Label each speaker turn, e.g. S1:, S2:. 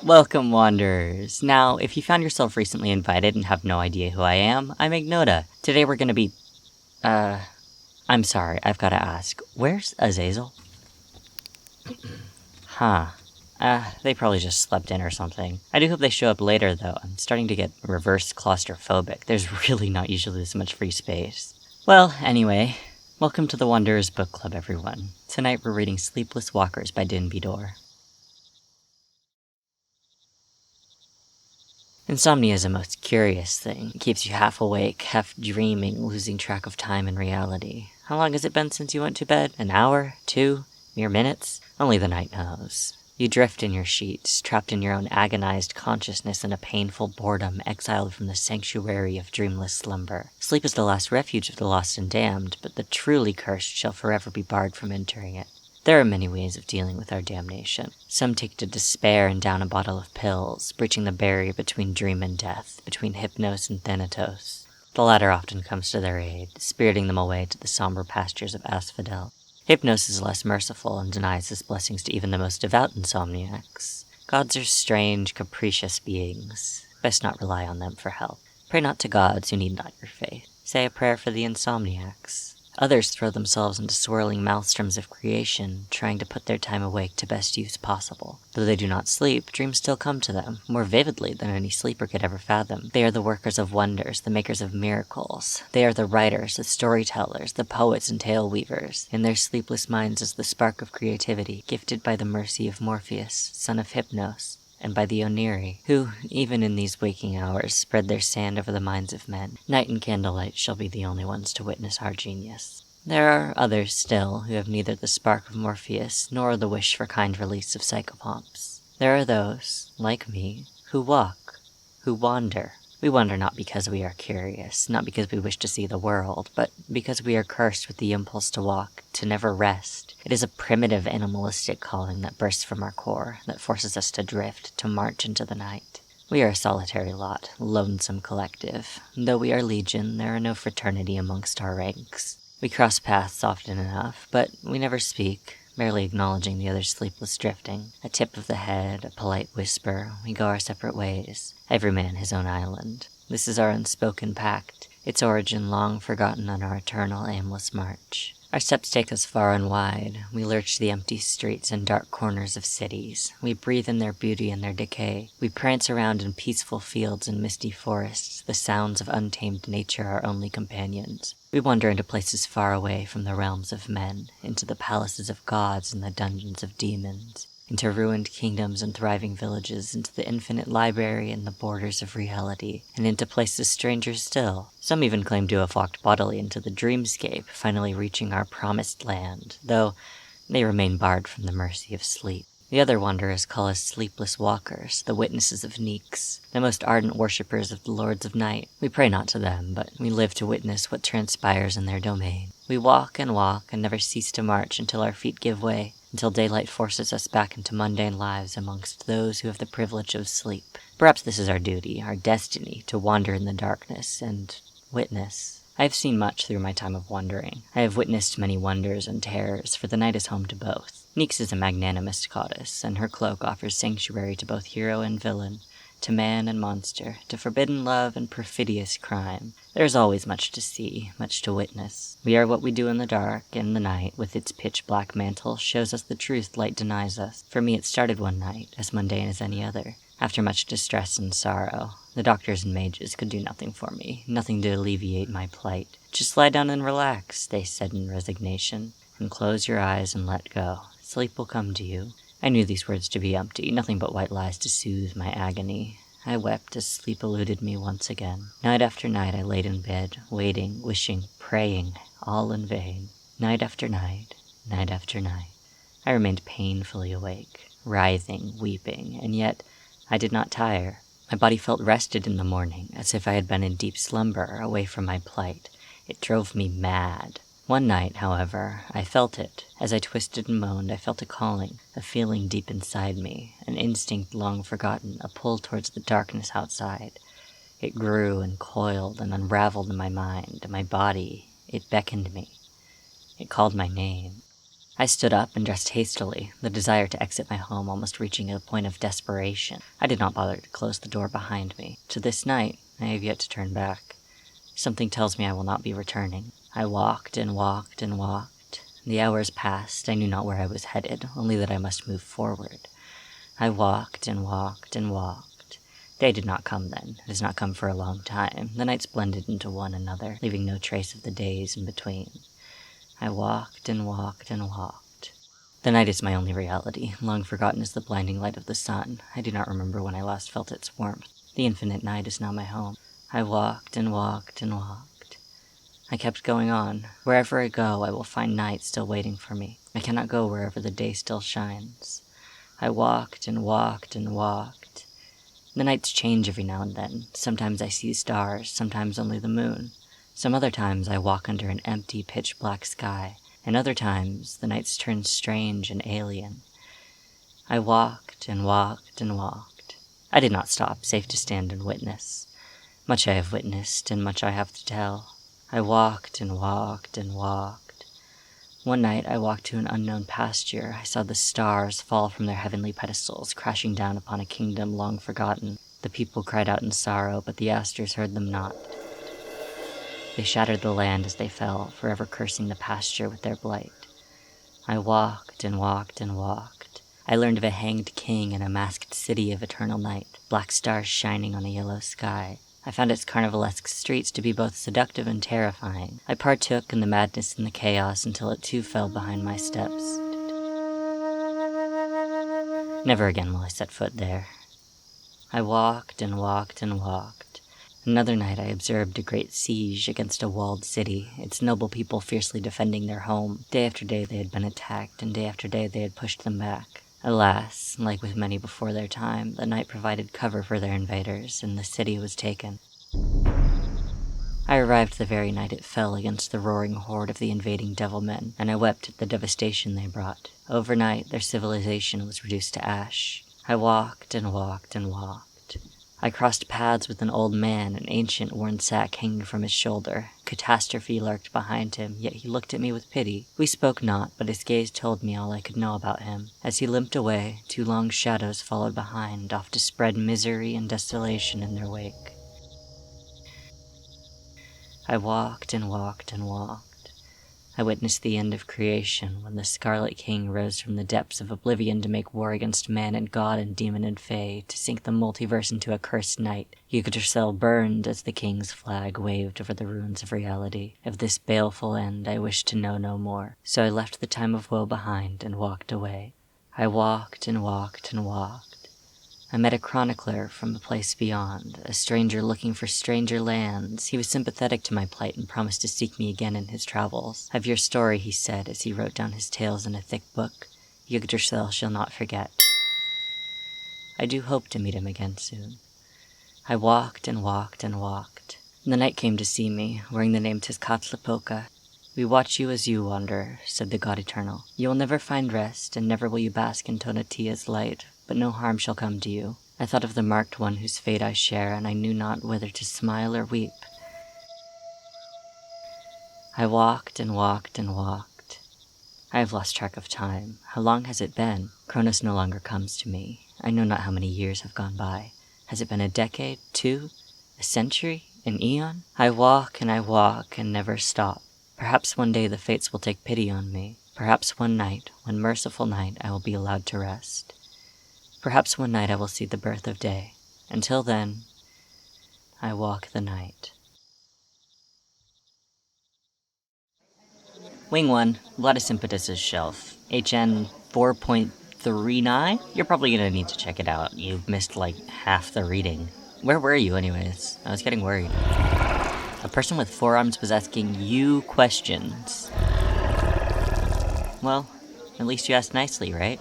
S1: Welcome, Wanderers. Now, if you found yourself recently invited and have no idea who I am, I'm Ignota. Today we're gonna be... I'm sorry, I've gotta ask. Where's Azazel? Huh. They probably just slept in or something. I do hope they show up later, though. I'm starting to get reverse claustrophobic. There's really not usually this much free space. Well, anyway, welcome to the Wanderers Book Club, everyone. Tonight we're reading Sleepless Walkers by Din-Bidor. Insomnia is a most curious thing. It keeps you half awake, half dreaming, losing track of time and reality. How long has it been since you went to bed? An hour? 2? Mere minutes? Only the night knows. You drift in your sheets, trapped in your own agonized consciousness in a painful boredom, exiled from the sanctuary of dreamless slumber. Sleep is the last refuge of the lost and damned, but the truly cursed shall forever be barred from entering it. There are many ways of dealing with our damnation. Some take to despair and down a bottle of pills, breaching the barrier between dream and death, between hypnos and thanatos. The latter often comes to their aid, spiriting them away to the somber pastures of asphodel. Hypnos is less merciful and denies his blessings to even the most devout insomniacs. Gods are strange, capricious beings. Best not rely on them for help. Pray not to gods who need not your faith. Say a prayer for the insomniacs. Others throw themselves into swirling maelstroms of creation, trying to put their time awake to best use possible. Though they do not sleep, dreams still come to them, more vividly than any sleeper could ever fathom. They are the workers of wonders, the makers of miracles. They are the writers, the storytellers, the poets and tale weavers. In their sleepless minds is the spark of creativity, gifted by the mercy of Morpheus, son of Hypnos, and by the Oniri, who, even in these waking hours, spread their sand over the minds of men. Night and candlelight shall be the only ones to witness our genius. There are others still who have neither the spark of Morpheus nor the wish for kind release of psychopomps. There are those, like me, who walk, who wander. We wander not because we are curious, not because we wish to see the world, but because we are cursed with the impulse to walk, to never rest. It is a primitive animalistic calling that bursts from our core, that forces us to drift, to march into the night. We are a solitary lot, lonesome collective. Though we are legion, there are no fraternity amongst our ranks. We cross paths often enough, but we never speak, barely acknowledging the other's sleepless drifting. A tip of the head, a polite whisper, we go our separate ways, every man his own island. This is our unspoken pact, its origin long forgotten on our eternal aimless march. Our steps take us far and wide. We lurch the empty streets and dark corners of cities. We breathe in their beauty and their decay. We prance around in peaceful fields and misty forests, the sounds of untamed nature our only companions. We wander into places far away from the realms of men, into the palaces of gods and the dungeons of demons, into ruined kingdoms and thriving villages, into the infinite library and the borders of reality, and into places stranger still. Some even claim to have walked bodily into the dreamscape, finally reaching our promised land, though they remain barred from the mercy of sleep. The other wanderers call us sleepless walkers, the witnesses of Neeks, the most ardent worshippers of the lords of night. We pray not to them, but we live to witness what transpires in their domain. We walk and never cease to march until our feet give way, until daylight forces us back into mundane lives amongst those who have the privilege of sleep. Perhaps this is our duty, our destiny, to wander in the darkness and witness. I have seen much through my time of wandering. I have witnessed many wonders and terrors, for the night is home to both. Neeks is a magnanimous goddess, and her cloak offers sanctuary to both hero and villain, to man and monster, to forbidden love and perfidious crime. There is always much to see, much to witness. We are what we do in the dark, and the night, with its pitch-black mantle, shows us the truth light denies us. For me it started one night, as mundane as any other. After much distress and sorrow, the doctors and mages could do nothing for me, nothing to alleviate my plight. Just lie down and relax, they said in resignation, and close your eyes and let go. Sleep will come to you. I knew these words to be empty, nothing but white lies to soothe my agony. I wept as sleep eluded me once again. Night after night I laid in bed, waiting, wishing, praying, all in vain. Night after night, night after night. I remained painfully awake, writhing, weeping, and yet I did not tire. My body felt rested in the morning, as if I had been in deep slumber, away from my plight. It drove me mad. One night, however, I felt it. As I twisted and moaned, I felt a calling, a feeling deep inside me, an instinct long forgotten, a pull towards the darkness outside. It grew and coiled and unraveled in my mind, my body. It beckoned me. It called my name. I stood up and dressed hastily, the desire to exit my home almost reaching a point of desperation. I did not bother to close the door behind me. To this night, I have yet to turn back. Something tells me I will not be returning. I walked and walked and walked. The hours passed. I knew not where I was headed, only that I must move forward. I walked and walked and walked. Day did not come then. It has not come for a long time. The nights blended into one another, leaving no trace of the days in between. I walked and walked and walked. The night is my only reality. Long forgotten is the blinding light of the sun. I do not remember when I last felt its warmth. The infinite night is now my home. I walked and walked and walked. I kept going on. Wherever I go, I will find night still waiting for me. I cannot go wherever the day still shines. I walked and walked and walked. The nights change every now and then. Sometimes I see stars, sometimes only the moon. Some other times I walk under an empty, pitch-black sky, and other times the nights turn strange and alien. I walked and walked and walked. I did not stop, safe to stand and witness. Much I have witnessed, and much I have to tell. I walked and walked and walked. One night I walked to an unknown pasture. I saw the stars fall from their heavenly pedestals, crashing down upon a kingdom long forgotten. The people cried out in sorrow, but the asters heard them not. They shattered the land as they fell, forever cursing the pasture with their blight. I walked and walked and walked. I learned of a hanged king in a masked city of eternal night, black stars shining on a yellow sky. I found its carnivalesque streets to be both seductive and terrifying. I partook in the madness and the chaos until it too fell behind my steps. Never again will I set foot there. I walked and walked and walked. Another night I observed a great siege against a walled city, its noble people fiercely defending their home. Day after day they had been attacked, and day after day they had pushed them back. Alas, like with many before their time, the night provided cover for their invaders, and the city was taken. I arrived the very night it fell against the roaring horde of the invading devil men, and I wept at the devastation they brought. Overnight, their civilization was reduced to ash. I walked and walked and walked. I crossed paths with an old man, an ancient worn sack hanging from his shoulder. Catastrophe lurked behind him, yet he looked at me with pity. We spoke not, but his gaze told me all I could know about him. As he limped away, 2 long shadows followed behind, off to spread misery and desolation in their wake. I walked and walked and walked. I witnessed the end of creation when the Scarlet King rose from the depths of oblivion to make war against man and god and demon and fae, to sink the multiverse into a cursed night. Yggdrasil burned as the king's flag waved over the ruins of reality. Of this baleful end I wished to know no more, so I left the time of woe behind and walked away. I walked and walked and walked. I met a chronicler from the place beyond, a stranger looking for stranger lands. He was sympathetic to my plight and promised to seek me again in his travels. "Have your story," he said, as he wrote down his tales in a thick book. "Yggdrasil shall not forget." I do hope to meet him again soon. I walked and walked and walked. The night came to see me, wearing the name Tezcatlipoca. "We watch you as you wander," said the God Eternal. "You will never find rest, and never will you bask in Tonatia's light, but no harm shall come to you." I thought of the marked one whose fate I share, and I knew not whether to smile or weep. I walked and walked and walked. I have lost track of time. How long has it been? Cronus no longer comes to me. I know not how many years have gone by. Has it been a decade, 2, a century, an eon? I walk and never stop. Perhaps one day the fates will take pity on me. Perhaps one night, one merciful night, I will be allowed to rest. Perhaps one night I will see the birth of day. Until then, I walk the night. Wing 1, Glottis Impetus' shelf. HN 4.39? You're probably gonna need to check it out. You've missed like half the reading. Where were you anyways? I was getting worried. A person with 4 arms was asking you questions. Well, at least you asked nicely, right?